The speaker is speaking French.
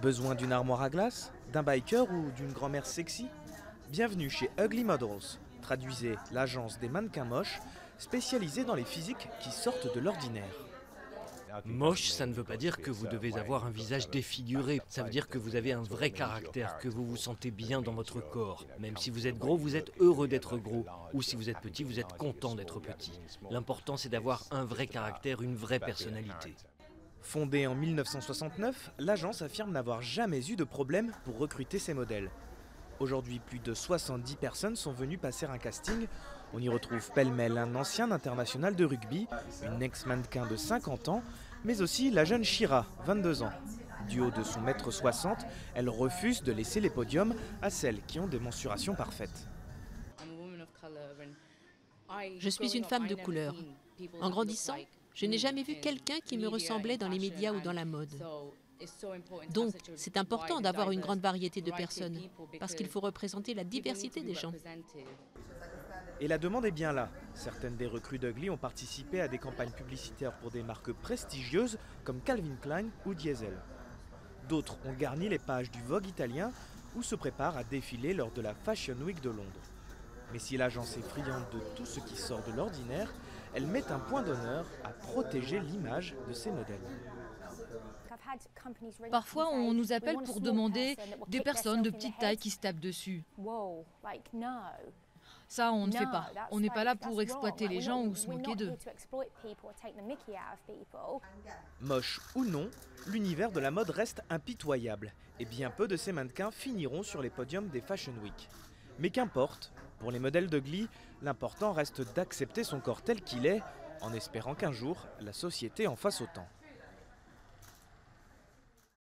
Besoin d'une armoire à glace, d'un biker ou d'une grand-mère sexy? Bienvenue chez Ugly Models, traduisez l'agence des mannequins moches, spécialisée dans les physiques qui sortent de l'ordinaire. Moche, ça ne veut pas dire que vous devez avoir un visage défiguré. Ça veut dire que vous avez un vrai caractère, que vous vous sentez bien dans votre corps. Même si vous êtes gros, vous êtes heureux d'être gros. Ou si vous êtes petit, vous êtes content d'être petit. L'important, c'est d'avoir un vrai caractère, une vraie personnalité. Fondée en 1969, l'agence affirme n'avoir jamais eu de problème pour recruter ses modèles. Aujourd'hui, plus de 70 personnes sont venues passer un casting. On y retrouve pêle-mêle un ancien international de rugby, une ex-mannequin de 50 ans, mais aussi la jeune Shira, 22 ans. Du haut de son mètre 60, elle refuse de laisser les podiums à celles qui ont des mensurations parfaites. Je suis une femme de couleur. En grandissant, je n'ai jamais vu quelqu'un qui me ressemblait dans les médias ou dans la mode. Donc, c'est important d'avoir une grande variété de personnes, parce qu'il faut représenter la diversité des gens. Et la demande est bien là. Certaines des recrues d'Ugly ont participé à des campagnes publicitaires pour des marques prestigieuses comme Calvin Klein ou Diesel. D'autres ont garni les pages du Vogue italien ou se préparent à défiler lors de la Fashion Week de Londres. Mais si l'agence est friande de tout ce qui sort de l'ordinaire, elle met un point d'honneur à protéger l'image de ses modèles. Parfois, on nous appelle pour demander des personnes de petite taille qui se tapent dessus. Ça, on ne fait pas. On n'est pas là pour exploiter les gens ou se moquer d'eux. Moche ou non, l'univers de la mode reste impitoyable et bien peu de ces mannequins finiront sur les podiums des Fashion Week. Mais qu'importe, pour les modèles d'Ugly, l'important reste d'accepter son corps tel qu'il est, en espérant qu'un jour, la société en fasse autant.